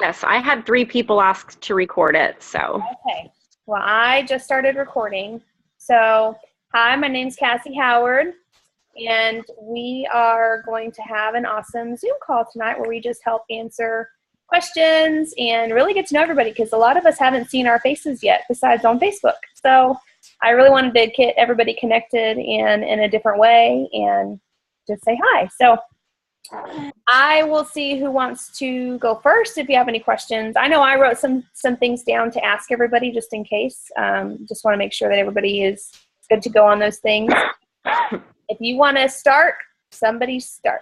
Yes, I had 3 people ask to record it, so. Okay. Well, I just started recording. So, hi, my name's Cassie Howard, and we are going to have an awesome Zoom call tonight where we just help answer questions and really get to know everybody because a lot of us haven't seen our faces yet besides on Facebook. So, I really wanted to get everybody connected in a different way and just say hi. So, I will see who wants to go first if you have any questions. I know I wrote some things down to ask everybody just in case. Just want to make sure that everybody is good to go on those things. If you want to start, somebody start.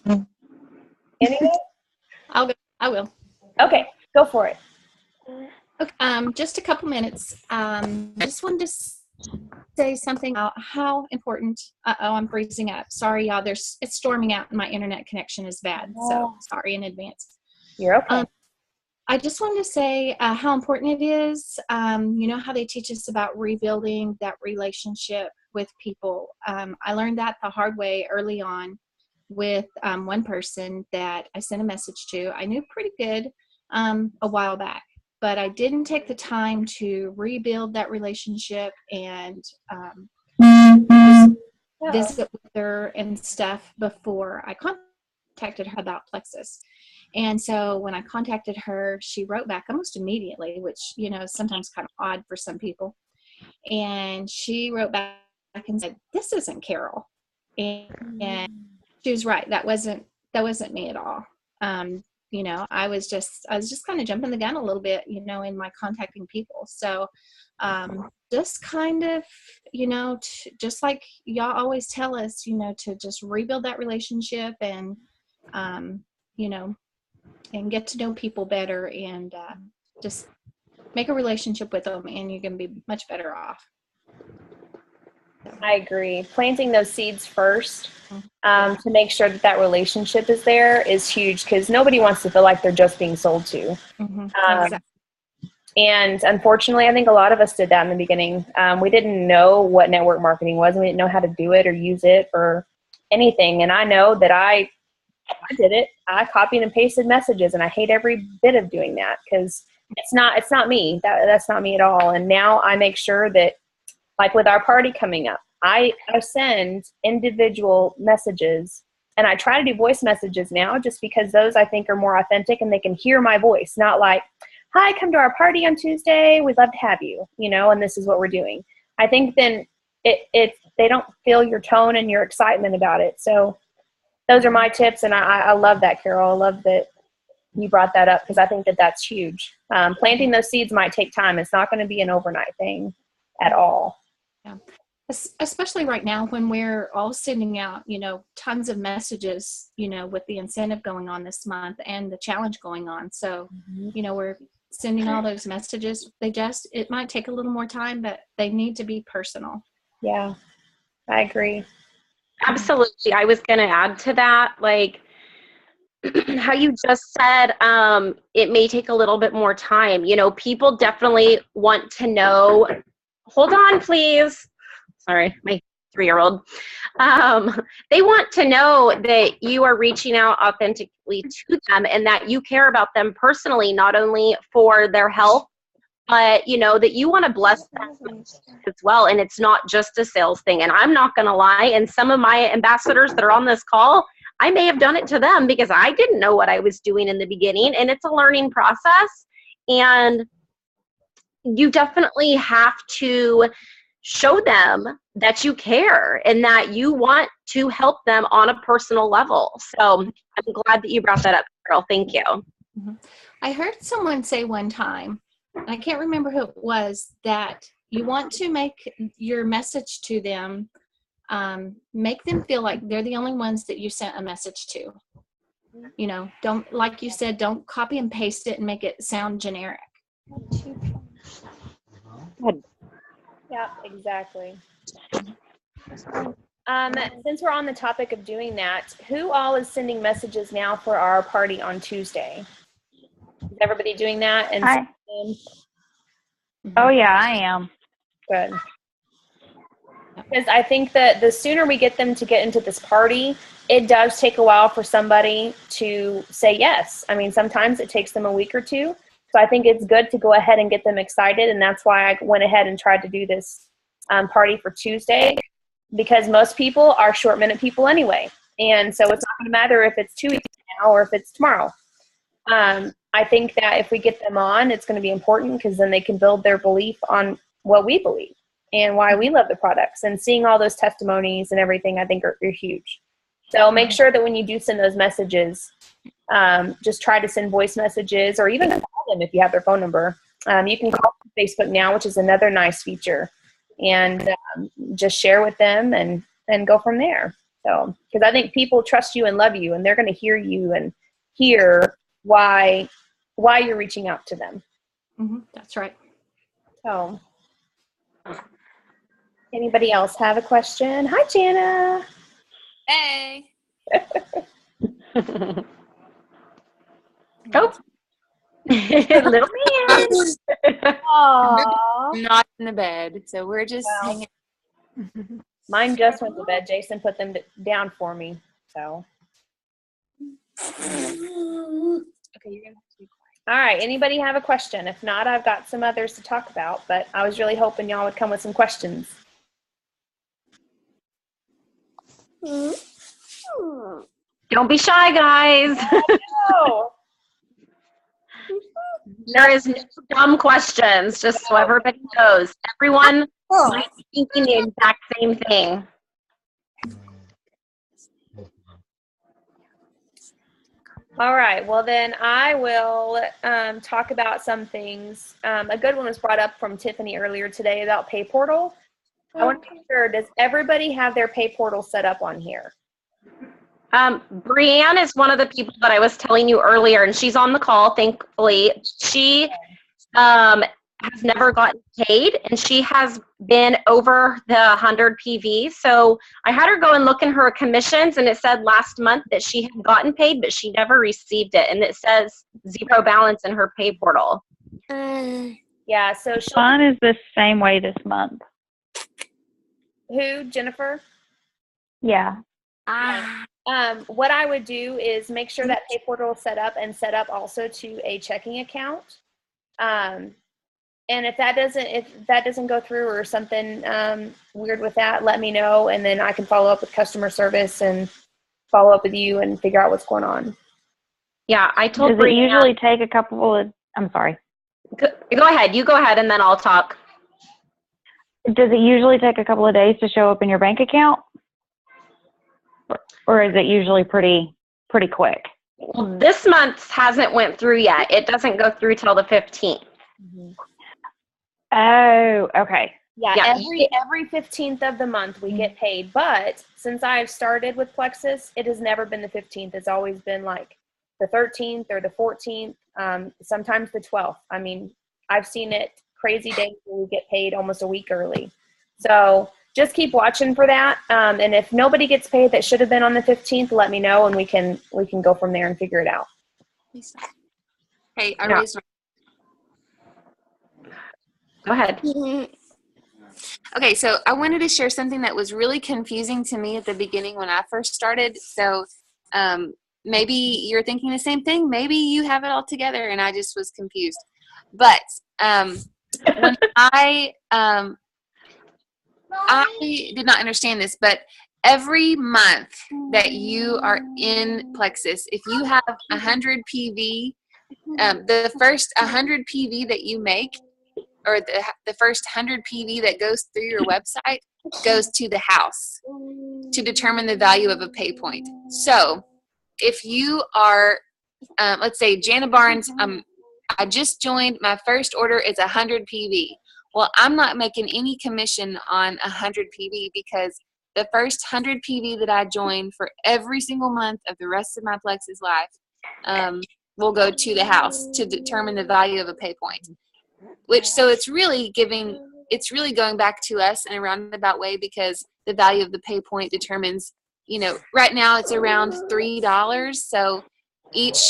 Anyone? I'll go. I will. Okay, go for it. Okay, just a couple minutes. I just wanted to say something about how important. I'm freezing up. Sorry, y'all. It's storming out, and my internet connection is bad. So sorry in advance. You're okay. I just wanted to say how important it is. You know how they teach us about rebuilding that relationship with people. I learned that the hard way early on with one person that I sent a message to. I knew pretty good a while back, but I didn't take the time to rebuild that relationship and visit with her and stuff before I contacted her about Plexus. And so when I contacted her, she wrote back almost immediately, which, you know, is sometimes kind of odd for some people. And she wrote back and said, "This isn't Carol." And she was right. That wasn't me at all. You know, I was just kind of jumping the gun a little bit, you know, in my contacting people. So just kind of, you know, just like y'all always tell us, you know, to just rebuild that relationship and, you know, and get to know people better and just make a relationship with them and you're going to be much better off. I agree. Planting those seeds first to make sure that relationship is there is huge because nobody wants to feel like they're just being sold to. Exactly. And unfortunately, I think a lot of us did that in the beginning. We didn't know what network marketing was, and we didn't know how to do it or use it or anything. And I know that I did it. I copied and pasted messages, and I hate every bit of doing that because it's not me. That's not me at all. And now I make sure that, like with our party coming up, I send individual messages, and I try to do voice messages now just because those I think are more authentic and they can hear my voice, not like, "Hi, come to our party on Tuesday. We'd love to have you," you know, and this is what we're doing. I think then they don't feel your tone and your excitement about it. So those are my tips, and I love that, Carol. I love that you brought that up because I think that that's huge. Planting those seeds might take time. It's not going to be an overnight thing at all. Yeah. Especially right now when we're all sending out, you know, tons of messages, you know, with the incentive going on this month and the challenge going on. So, you know, we're sending all those messages. It might take a little more time, but they need to be personal. Yeah, I agree. Absolutely. I was going to add to that, like how you just said, it may take a little bit more time. You know, people definitely want to know. Hold on, please. Sorry, my 3-year-old. They want to know that you are reaching out authentically to them and that you care about them personally, not only for their health, but, you know, that you want to bless them as well. And it's not just a sales thing. And I'm not going to lie. And some of my ambassadors that are on this call, I may have done it to them because I didn't know what I was doing in the beginning. And it's a learning process. And you definitely have to show them that you care and that you want to help them on a personal level. So I'm glad that you brought that up, Carol. Thank you. I heard someone say one time, I can't remember who it was, that you want to make your message to them, make them feel like they're the only ones that you sent a message to. You know, don't, like you said, don't copy and paste it and make it sound generic. Yeah, exactly. Since we're on the topic of doing that, who all is sending messages now for our party on Tuesday? Is everybody doing that? And Oh yeah, I am. Good. Because I think that the sooner we get them to get into this party, it does take a while for somebody to say yes. I mean, sometimes it takes them a week or two. So I think it's good to go ahead and get them excited. And that's why I went ahead and tried to do this party for Tuesday, because most people are short-minute people anyway. And so it's not going to matter if it's 2 weeks now or if it's tomorrow. I think that if we get them on, it's going to be important, because then they can build their belief on what we believe and why we love the products. And seeing all those testimonies and everything, I think are huge. So make sure that when you do send those messages, just try to send voice messages, or even call them if you have their phone number. You can call Facebook now, which is another nice feature, and just share with them and go from there. So, because I think people trust you and love you, and they're going to hear you and hear why you're reaching out to them. That's right. So, anybody else have a question? Hi, Jana. Hey. Oh, little man. Aww. Not in the bed, so we're just hanging. Mine just went to bed. Jason put them down for me. So. Okay, you're gonna have to be quiet. All right. Anybody have a question? If not, I've got some others to talk about, but I was really hoping y'all would come with some questions. Don't be shy, guys. Oh. There is no dumb questions, just so everybody knows. Everyone might be thinking the exact same thing. All right. Well, then I will talk about some things. A good one was brought up from Tiffany earlier today about Pay Portal. I want to make sure, does everybody have their Pay Portal set up on here? Brianne is one of the people that I was telling you earlier, and she's on the call, thankfully. She has never gotten paid, and she has been over the 100 PV. So I had her go and look in her commissions, and it said last month that she had gotten paid, but she never received it, and it says zero balance in her Pay Portal. Yeah, so Mine is the same way this month. Who, Jennifer? Yeah. What I would do is make sure that Pay Portal is set up, and set up also to a checking account. And if that doesn't go through, or something weird with that, let me know, and then I can follow up with customer service and follow up with you and figure out what's going on. Yeah, I told Does it Brianne. usually take a couple of, I'm sorry. Go ahead. You go ahead, and then I'll talk. Does it usually take a couple of days to show up in your bank account? Or is it usually pretty quick? Well, this month hasn't went through yet. It doesn't go through till the 15th. Oh, okay. Yeah, Yeah. every 15th of the month we get paid. But since I've started with Plexus, it has never been the 15th. It's always been like the 13th or the 14th, sometimes the 12th. I mean, I've seen it crazy days where we get paid almost a week early. So just keep watching for that. And if nobody gets paid that should have been on the 15th, let me know, and we can go from there and figure it out. Hey, I Yeah. raised my Go ahead. Okay, so I wanted to share something that was really confusing to me at the beginning when I first started. So maybe you're thinking the same thing. Maybe you have it all together and I just was confused. But when I did not understand this, but every month that you are in Plexus, if you have 100 PV, the first 100 PV that you make, or the first 100 PV that goes through your website, goes to the house to determine the value of a pay point. So if you are, let's say Jana Barnes, I just joined, my first order is 100 PV. Well, I'm not making any commission on 100 PV, because the first 100 PV that I join for every single month of the rest of my Plexus life will go to the house to determine the value of a pay point. So it's really going back to us in a roundabout way, because the value of the pay point determines, right now it's around $3. So each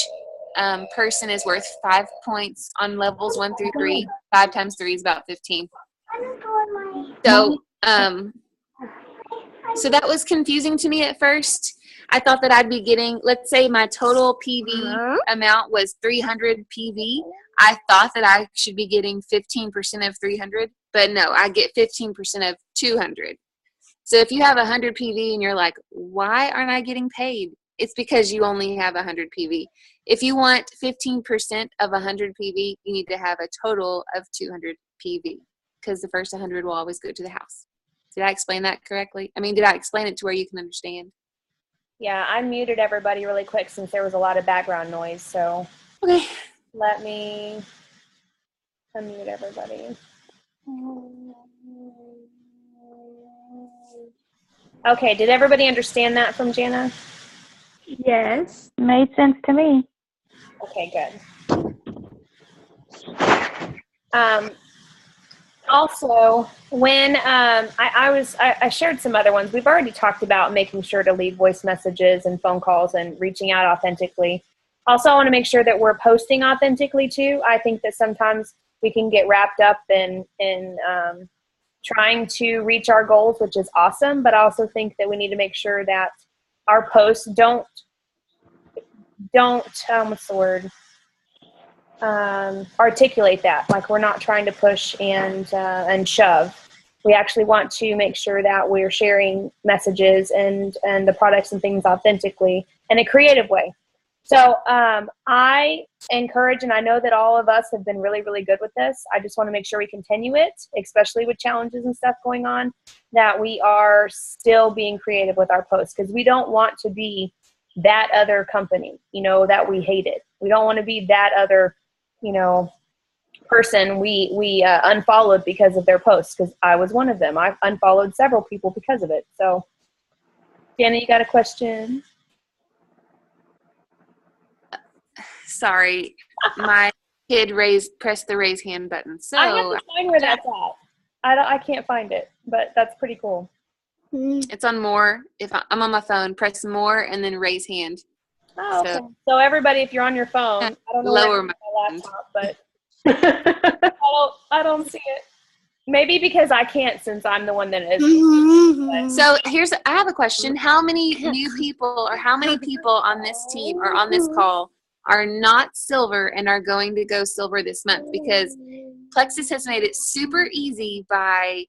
person is worth 5 points on levels 1 through 3. 5 times 3 is about 15. So So that was confusing to me at first. I thought that I'd be getting, let's say my total PV amount was 300 PV. I thought that I should be getting 15% of 300, but no, I get 15% of 200. So if you have 100 PV and you're like, why aren't I getting paid? It's because you only have 100 PV. If you want 15% of 100 PV, you need to have a total of 200 PV because the first 100 will always go to the house. Did I explain that correctly? I mean, did I explain it to where you can understand? Yeah, I muted everybody really quick since there was a lot of background noise. So Okay. let me unmute everybody. Okay, did everybody understand that from Jana? Yes. Made sense to me. Okay, good. Also, when I shared some other ones, we've already talked about making sure to leave voice messages and phone calls and reaching out authentically. Also, I want to make sure that we're posting authentically too. I think that sometimes we can get wrapped up in trying to reach our goals, which is awesome, but I also think that we need to make sure that our posts don't what's the word? Articulate that, like we're not trying to push and shove. We actually want to make sure that we're sharing messages and the products and things authentically in a creative way. So I encourage, and I know that all of us have been really, really good with this. I just want to make sure we continue it, especially with challenges and stuff going on, that we are still being creative with our posts, because we don't want to be that other company, that we hated. We don't want to be that other person we unfollowed because of their posts, because I was one of them. I've unfollowed several people because of it. So, Jana, you got a question? Sorry, my kid pressed the raise hand button. So I have to find where that's at. I can't find it, but that's pretty cool. It's on more. If I'm on my phone, press more and then raise hand. Oh, okay. So everybody, if you're on your phone, I don't know lower my laptop, but I don't see it. Maybe because I can't, since I'm the one that is. So I have a question. How many new people or how many people on this team or on this call are not silver and are going to go silver this month? Because Plexus has made it super easy by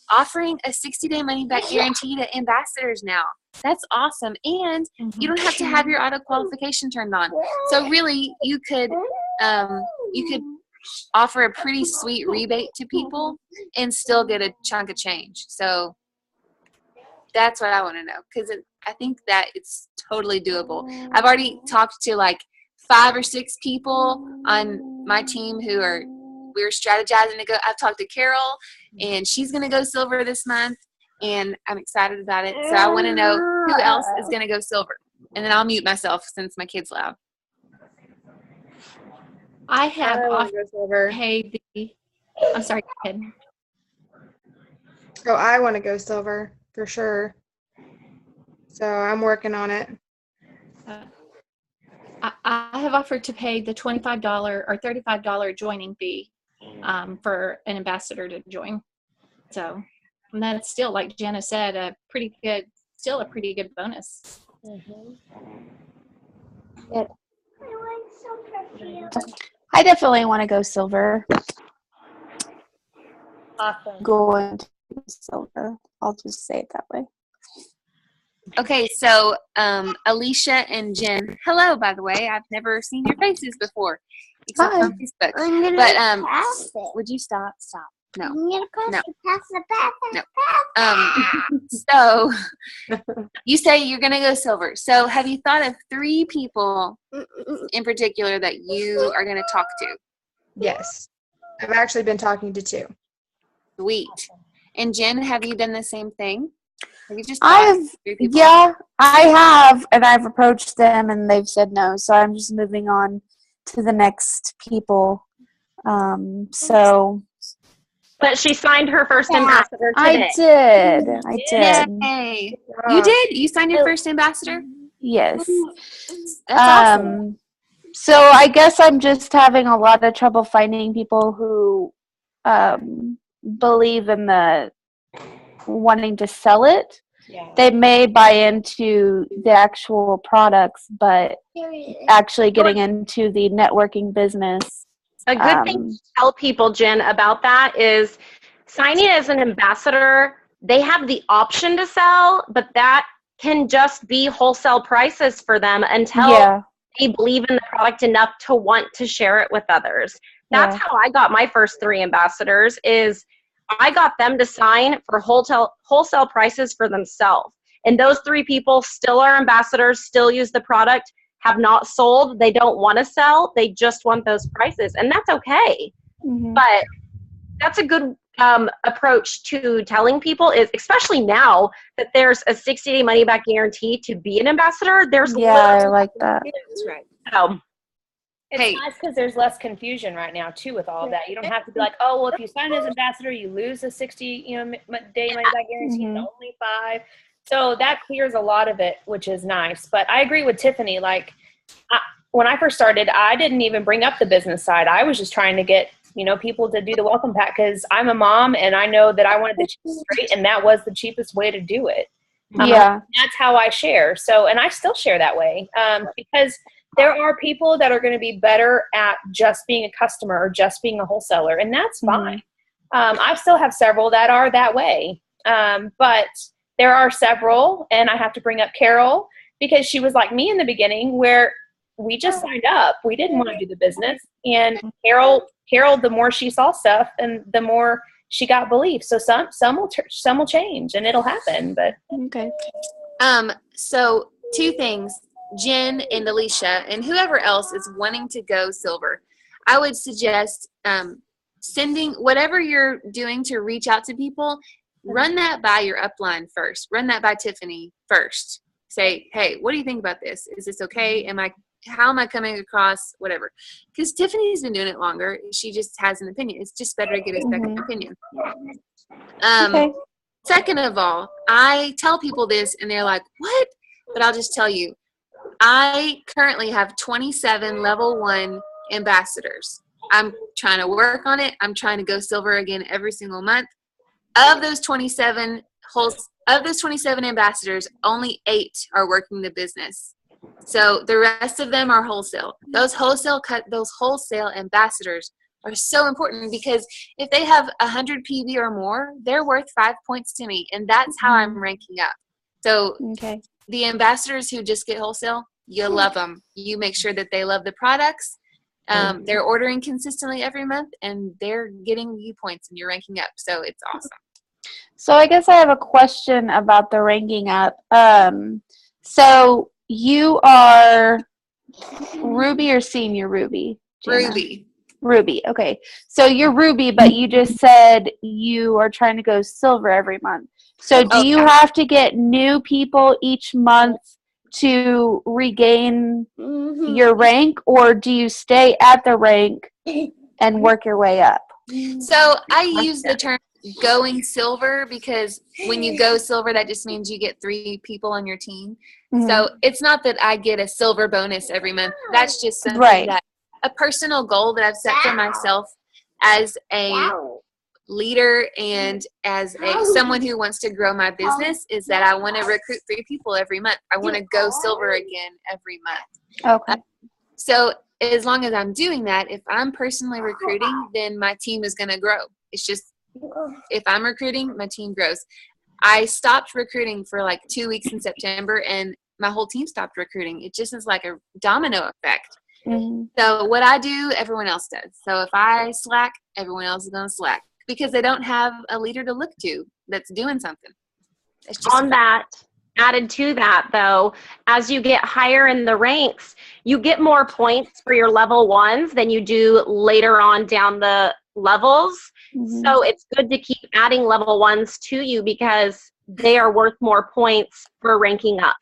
offering a 60-day money-back guarantee to ambassadors now. That's awesome. And you don't have to have your auto qualification turned on. So really, you could offer a pretty sweet rebate to people and still get a chunk of change. So that's what I want to know, because I think that it's totally doable. I've already talked to like 5 or 6 people on my team we're strategizing to go. I've talked to Carol, and she's going to go silver this month, and I'm excited about it. So I want to know who else is going to go silver. And then I'll mute myself since my kid's loud. I have offered to pay I'm sorry, go ahead. Oh, I want to go silver for sure. So I'm working on it. I have offered to pay the $25 or $35 joining fee for an ambassador to join. So, and that's still, like Jana said, a pretty good bonus. Mm-hmm. I definitely want to go silver. Awesome. Going to silver. I'll just say it that way. Okay, so Alicia and Jen, hello, by the way. I've never seen your faces before, except on Facebook. But would you stop? Stop. No. No. So you say you're going to go silver. So have you thought of 3 people in particular that you are going to talk to? Yes. I've actually been talking to 2. Sweet. And Jen, have you done the same thing? Have you just yeah, I have, and I've approached them and they've said no, so I'm just moving on to the next people. But she signed her first ambassador today. I did. Yay. You did? You signed your first ambassador? Yes. That's awesome. So I guess I'm just having a lot of trouble finding people who believe in the wanting to sell it. Yeah. They may buy into the actual products, but actually getting into the networking business. A good thing to tell people, Jen, about that is signing as an ambassador, they have the option to sell, but that can just be wholesale prices for them until they believe in the product enough to want to share it with others. That's how I got my first 3 ambassadors, is I got them to sign for wholesale prices for themselves. And those 3 people still are ambassadors, still use the product, have not sold, they don't want to sell, they just want those prices. And that's okay. But that's a good approach to telling people, is especially now that there's a 60-day money back guarantee to be an ambassador. There's I like that. That's right. So it's nice because there's less confusion right now too with all of that. You don't have to be like, oh, well, if you sign as ambassador, you lose a 60 day money back guarantee. It's only 5. So that clears a lot of it, which is nice. But I agree with Tiffany. Like when I first started, I didn't even bring up the business side. I was just trying to get people to do the welcome pack because I'm a mom and I know that I wanted the cheapest rate, and that was the cheapest way to do it. That's how I share. So, and I still share that way because there are people that are going to be better at just being a customer or just being a wholesaler, and that's fine. I still have several that are that way. But there are several, and I have to bring up Carol because she was like me in the beginning where we just signed up. We didn't want to do the business. And Carol, the more she saw stuff and the more she got belief. So some will change and it'll happen, but okay. So 2 things. Jen and Alicia and whoever else is wanting to go silver, I would suggest sending whatever you're doing to reach out to people, run that by your upline first. Run that by Tiffany first. Say, hey, what do you think about this? Is this okay? How am I coming across? Whatever. Because Tiffany's been doing it longer. She just has an opinion. It's just better to get a second opinion. Second of all, I tell people this and they're like, what? But I'll just tell you, I currently have 27 level 1 ambassadors. I'm trying to work on it. I'm trying to go silver again every single month. Of those 27 ambassadors, only 8 are working the business. So the rest of them are wholesale. Those wholesale ambassadors are so important because if they have 100 PV or more, they're worth 5 points to me, and that's how I'm ranking up. So the ambassadors who just get wholesale, you love them. You make sure that they love the products. They're ordering consistently every month, and they're getting you points, and you're ranking up. So it's awesome. So I guess I have a question about the ranking up. So you are Ruby or Senior Ruby? Jenna? Ruby. Okay. So you're Ruby, but you just said you are trying to go silver every month. So do you have to get new people each month to regain your rank, or do you stay at the rank and work your way up? So I use the term going silver because when you go silver, that just means you get 3 people on your team. So it's not that I get a silver bonus every month. That's just something that a personal goal that I've set for myself as a leader and as someone who wants to grow my business is that I want to recruit 3 people every month. I want to go silver again every month. Okay. So as long as I'm doing that, if I'm personally recruiting, then my team is going to grow. It's just, if I'm recruiting, my team grows. I stopped recruiting for like 2 weeks in September, and my whole team stopped recruiting. It just is like a domino effect. So what I do, everyone else does. So if I slack, everyone else is going to slack because they don't have a leader to look to that's doing something. It's just on that, added to that though, as you get higher in the ranks, you get more points for your level 1s than you do later on down the levels. So it's good to keep adding level 1s to you because they are worth more points for ranking up.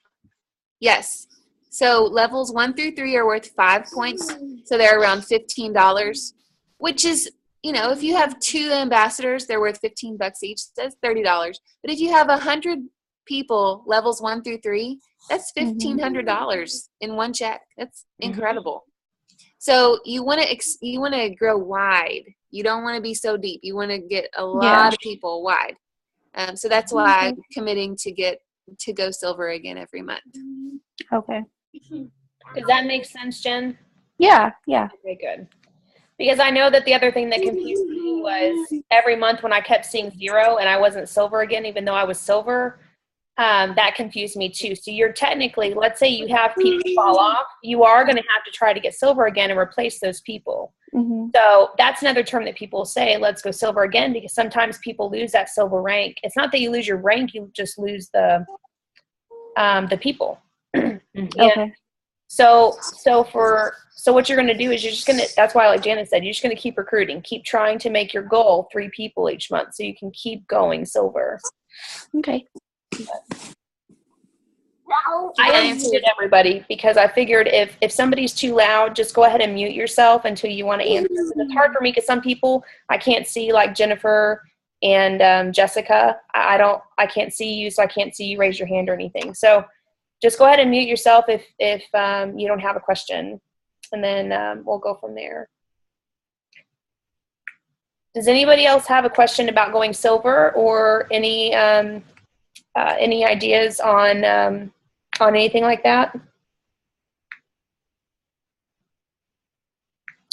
Yes. So levels 1 through 3 are worth 5 points. So they're around $15, which is, if you have 2 ambassadors, they're worth $15 each. That's $30. But if you have 100 people, levels 1 through 3, that's $1,500 in one check. That's incredible. So you want to grow wide. You don't want to be so deep. You want to get a lot of people wide. So that's why I'm committing to go silver again every month. Okay. Does that make sense, Jen? Yeah. Okay, good. Because I know that the other thing that confused me was every month when I kept seeing 0 and I wasn't silver again, even though I was silver, that confused me too. So you're technically, let's say you have people fall off, you are going to have to try to get silver again and replace those people. Mm-hmm. So that's another term that people say, let's go silver again, because sometimes people lose that silver rank. It's not that you lose your rank, you just lose the people. Okay. So what you're going to do is you're just going to, that's why, like Janet said, you're just going to keep recruiting, keep trying to make your goal 3 people each month so you can keep going silver. Okay. I unmuted everybody because I figured if somebody's too loud, just go ahead and mute yourself until you want to answer. It's hard for me because some people I can't see, like Jennifer and Jessica. I can't see you, so I can't see you raise your hand or anything. So just go ahead and mute yourself if you don't have a question, and then we'll go from there. Does anybody else have a question about going silver or any ideas on anything like that?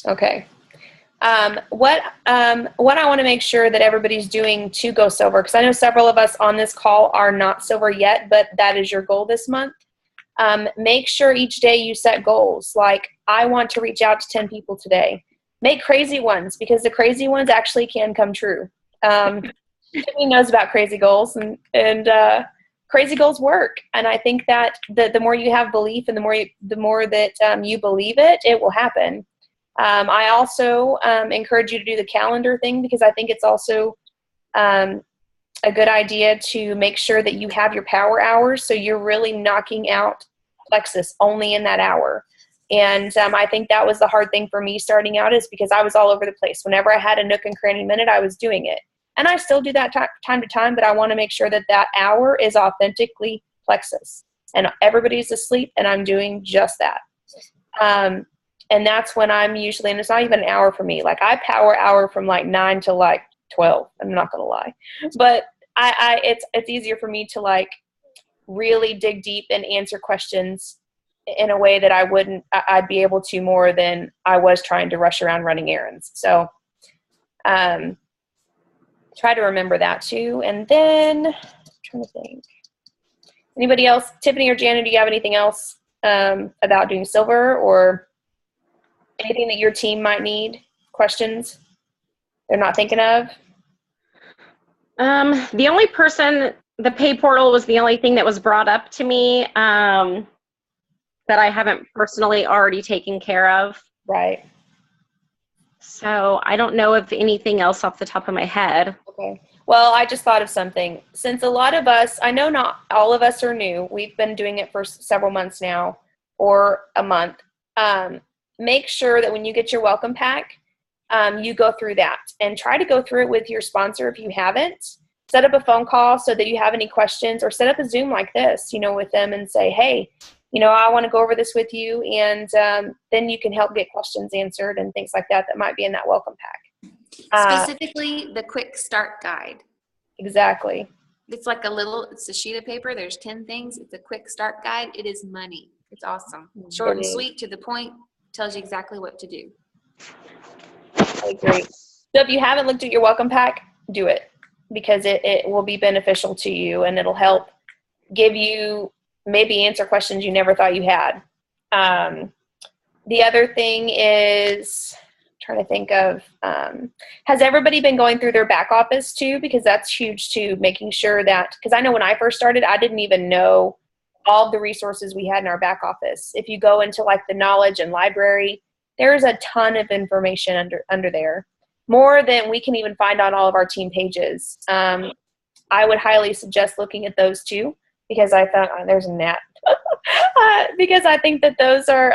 Okay. What I want to make sure that everybody's doing to go silver, because I know several of us on this call are not silver yet, but that is your goal this month. Make sure each day you set goals. Like, I want to reach out to 10 people today. Make crazy ones, because the crazy ones actually can come true. Tiffany knows about crazy goals, and crazy goals work. And I think that the more you have belief and the more that you believe it, it will happen. I also encourage you to do the calendar thing, because I think it's also a good idea to make sure that you have your power hours, so you're really knocking out Plexus only in that hour. And I think that was the hard thing for me starting out, is because I was all over the place. Whenever I had a nook and cranny minute, I was doing it. And I still do that time to time, but I want to make sure that that hour is authentically Plexus. And everybody's asleep, and I'm doing just that. And that's when I'm usually, and it's not even an hour for me. Like, I power hour from like 9 to like 12. I'm not going to lie. But it's easier for me to like really dig deep and answer questions in a way that I'd be able to more than I was trying to rush around running errands. So try to remember that too. And then I'm trying to think. Anybody else? Tiffany or Janet, do you have anything else about doing silver, or anything that your team might need? Questions they're not thinking of? The only person, the pay portal was the only thing that was brought up to me that I haven't personally already taken care of. Right. So I don't know of anything else off the top of my head. Okay. Well, I just thought of something. Since a lot of us, I know not all of us are new. We've been doing it for several months now, or a month. Make sure that when you get your welcome pack, you go through that, and try to go through it with your sponsor if you haven't. Set up a phone call so that you have any questions, or set up a Zoom like this, with them, and say, hey, I want to go over this with you, and then you can help get questions answered and things like that might be in that welcome pack. Specifically, the quick start guide. Exactly. It's like it's a sheet of paper. There's 10 things. It's a quick start guide. It is money. It's awesome. Short and sweet, to the point, tells you exactly what to do. I agree. So if you haven't looked at your welcome pack, do it, because it will be beneficial to you, and it'll help give you, maybe answer questions you never thought you had. The other thing is, trying to think of, has everybody been going through their back office too? Because that's huge too, making sure that, because I know when I first started, I didn't even know all the resources we had in our back office. If you go into like the knowledge and library, there's a ton of information under there, more than we can even find on all of our team pages. I would highly suggest looking at those too, because I thought, there's a gnat. Because I think that those are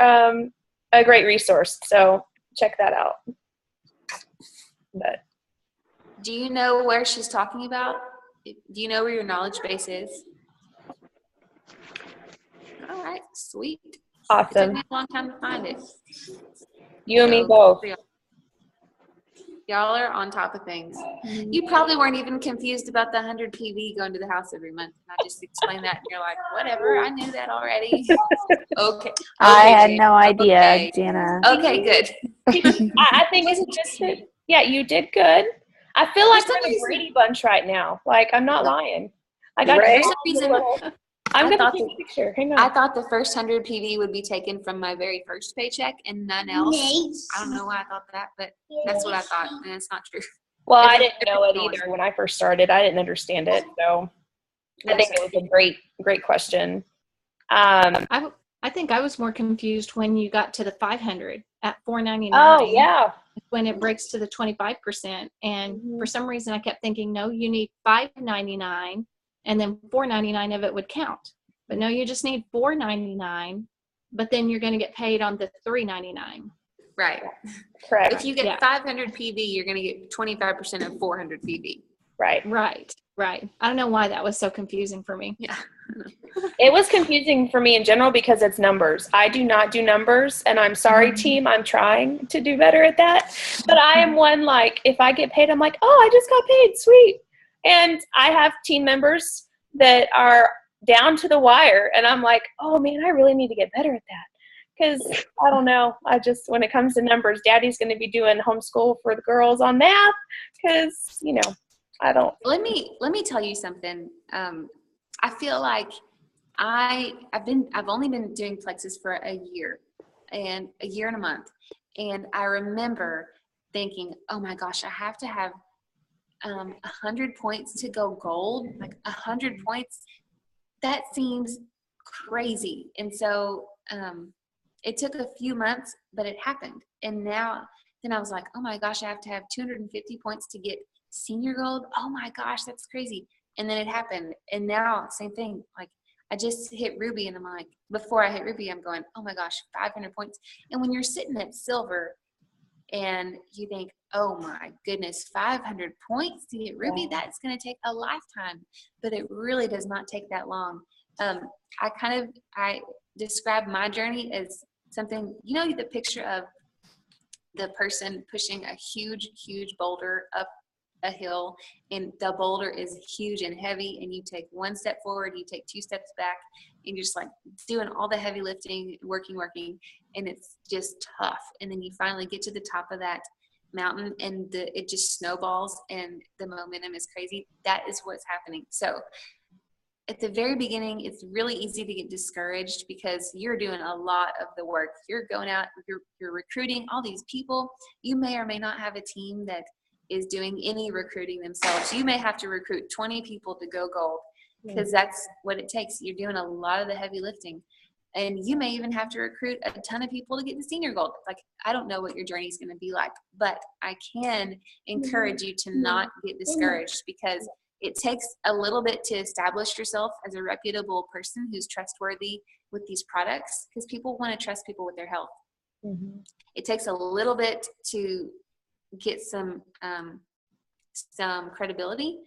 a great resource. So check that out. But do you know where she's talking about? Do you know where your knowledge base is? All right, sweet. Awesome. It took me a long time to find it. You and me both. Yep, Y'all are on top of things. You probably weren't even confused about the 100 PV going to the house every month. And I just explained that, and you're like, whatever, I knew that already. Okay. I had Jana. no idea, Okay. Jana. Okay, good. I think it's just that, yeah, you did good. I feel like some we're in a reason- Brady Bunch right now. Like, I'm not lying. I got Right? For some reason, I'm I going to thought take that- a picture. Hang on. I thought the first 100 PV would be taken from my very first paycheck and none else. I don't know why I thought that, but that's what I thought, and it's not true. Well, I It's a didn't know it different either when I first started. I didn't understand it. So I think it was a great question. I think I was more confused when you got to the 500 at $4.99. Oh, yeah. When it breaks to the 25%, and for some reason I kept thinking, no, you need $5.99, and then $4.99 of it would count. But no, you just need $4.99, but then you're going to get paid on the $3.99. Right. Correct. If you get Yeah. 500 PV, you're going to get 25% of 400 PV. Right. Right. I don't know why that was so confusing for me. Yeah. It was confusing for me in general because it's numbers. I do not do numbers, and I'm sorry, team. I'm trying to do better at that. But I am one, like, if I get paid, I'm like, oh, I just got paid. Sweet. And I have team members that are down to the wire, and I'm like, oh, man, I really need to get better at that. Because, I don't know, when it comes to numbers, Daddy's going to be doing homeschool for the girls on math because, I don't. Let me tell you something. I feel like I've only been doing Plexus for a year and a month. And I remember thinking, oh my gosh, I have to have 100 points to go gold, like 100 points. That seems crazy. And so it took a few months, but it happened. And then I was like, oh my gosh, I have to have 250 points to get senior gold. Oh my gosh, that's crazy. And then it happened. And now same thing. Like I just hit Ruby and I'm like, before I hit Ruby, I'm going, oh my gosh, 500 points. And when you're sitting at silver and you think, oh my goodness, 500 points to get Ruby, that's going to take a lifetime. But it really does not take that long. I describe my journey as something, the picture of the person pushing a huge, huge boulder up a hill, and the boulder is huge and heavy, and you take one step forward, you take 2 steps back, and you're just like doing all the heavy lifting, working, and it's just tough. And then you finally get to the top of that mountain, and it just snowballs, and the momentum is crazy. That is what's happening. So at the very beginning, it's really easy to get discouraged because you're doing a lot of the work. You're going out, you're recruiting all these people. You may or may not have a team that is doing any recruiting themselves. You may have to recruit 20 people to go gold because that's what it takes. You're doing a lot of the heavy lifting. And you may even have to recruit a ton of people to get to senior gold. Like, I don't know what your journey is going to be like, but I can encourage you to not get discouraged because it takes a little bit to establish yourself as a reputable person who's trustworthy with these products because people want to trust people with their health. Mm-hmm. It takes a little bit to get some credibility,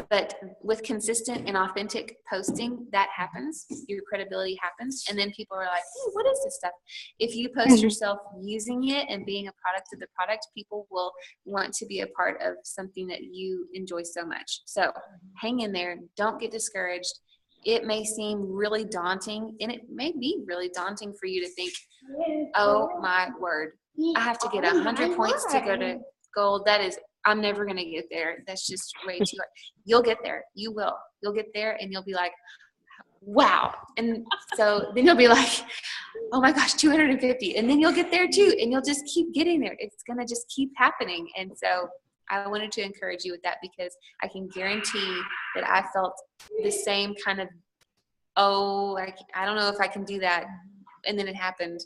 but with consistent and authentic posting, that happens. Your credibility happens, and then people are like, hey, what is this stuff? If you post yourself using it and being a product of the product, people will want to be a part of something that you enjoy so much. So hang in there. Don't get discouraged. It may seem really daunting, and it may be really daunting for you to think, oh my word, I have to get 100 points to go to gold. I'm never going to get there. That's just way too hard. You'll get there. You will. You'll get there and you'll be like, wow. And so then you'll be like, oh my gosh, 250. And then you'll get there too. And you'll just keep getting there. It's going to just keep happening. And so I wanted to encourage you with that because I can guarantee that I felt the same kind of, I don't know if I can do that. And then it happened.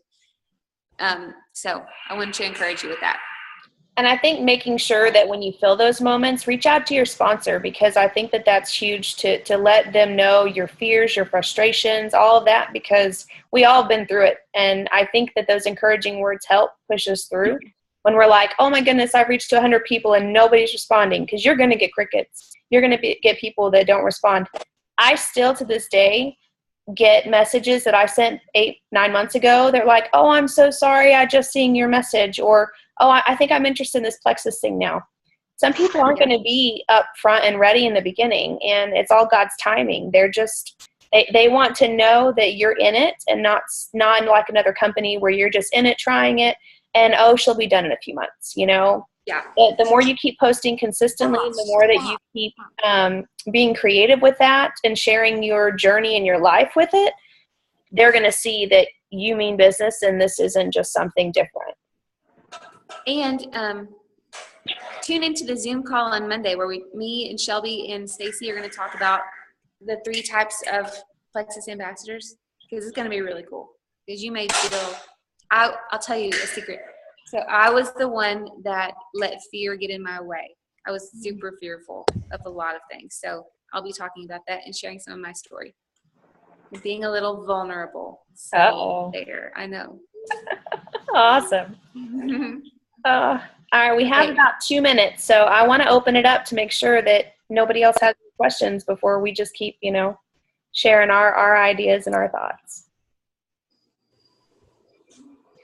So I wanted to encourage you with that. And I think making sure that when you feel those moments, reach out to your sponsor because I think that that's huge to let them know your fears, your frustrations, all of that because we all been through it. And I think that those encouraging words help push us through when we're like, oh my goodness, I've reached to 100 people and nobody's responding because you're going to get crickets. You're going to get people that don't respond. I still to this day get messages that I sent 8-9 months ago. They're like, oh, I'm so sorry. I just seen your message. Or, oh, I think I'm interested in this Plexus thing now. Some people aren't going to be up front and ready in the beginning, and it's all God's timing. They're just, they want to know that you're in it, and not like another company where you're just in it, trying it, and, oh, she'll be done in a few months, you know? Yeah. The more you keep posting consistently, the more that you keep being creative with that and sharing your journey and your life with it, they're going to see that you mean business and this isn't just something different. And tune into the Zoom call on Monday where me and Shelby and Stacy are going to talk about the 3 types of Plexus ambassadors, because it's going to be really cool. Because you may feel, I'll tell you a secret. So I was the one that let fear get in my way. I was super fearful of a lot of things. So I'll be talking about that and sharing some of my story. Being a little vulnerable. So there, I know. Awesome. All right, we have about 2 minutes, so I want to open it up to make sure that nobody else has any questions before we just keep, sharing our ideas and our thoughts.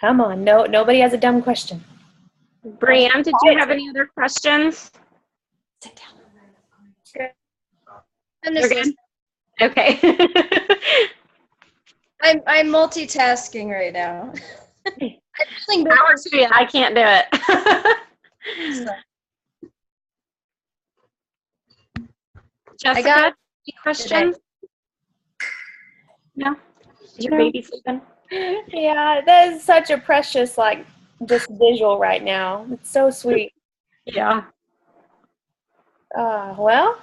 Come on, nobody has a dumb question. Brianne, did you have any other questions? Sit down. Good. You're good? Okay. I'm multitasking right now. I'm feeling I can't do it. Jessica, any questions? No? Is your baby sleeping? Yeah, that is such a precious, just visual right now. It's so sweet. Yeah. Well,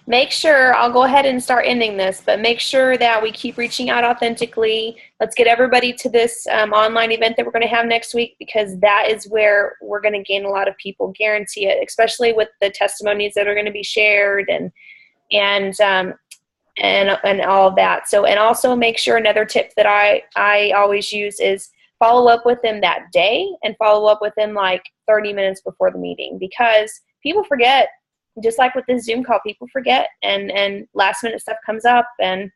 make sure, I'll go ahead and start ending this, but make sure that we keep reaching out authentically. Let's get everybody to this online event that we're going to have next week, because that is where we're going to gain a lot of people, guarantee it, especially with the testimonies that are going to be shared and all of that. So, and also make sure, another tip that I always use is follow up with them that day and follow up with them 30 minutes before the meeting, because people forget. Just like with this Zoom call, people forget, and last minute stuff comes up, and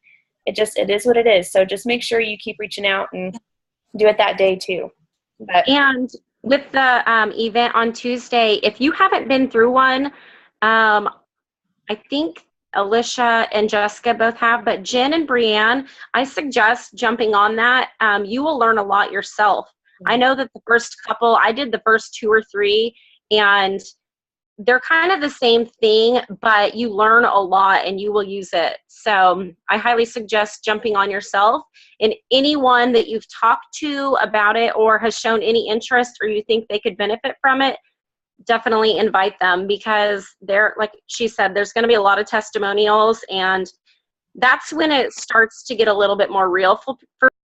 it is what it is. So just make sure you keep reaching out and do it that day too. And with the event on Tuesday, if you haven't been through one, I think Alicia and Jessica both have, but Jen and Brianne, I suggest jumping on that. You will learn a lot yourself. I know that the first couple, I did the first 2 or 3, and they're kind of the same thing, but you learn a lot and you will use it. So I highly suggest jumping on yourself, and anyone that you've talked to about it or has shown any interest or you think they could benefit from it, definitely invite them, because like she said, there's going to be a lot of testimonials, and that's when it starts to get a little bit more real for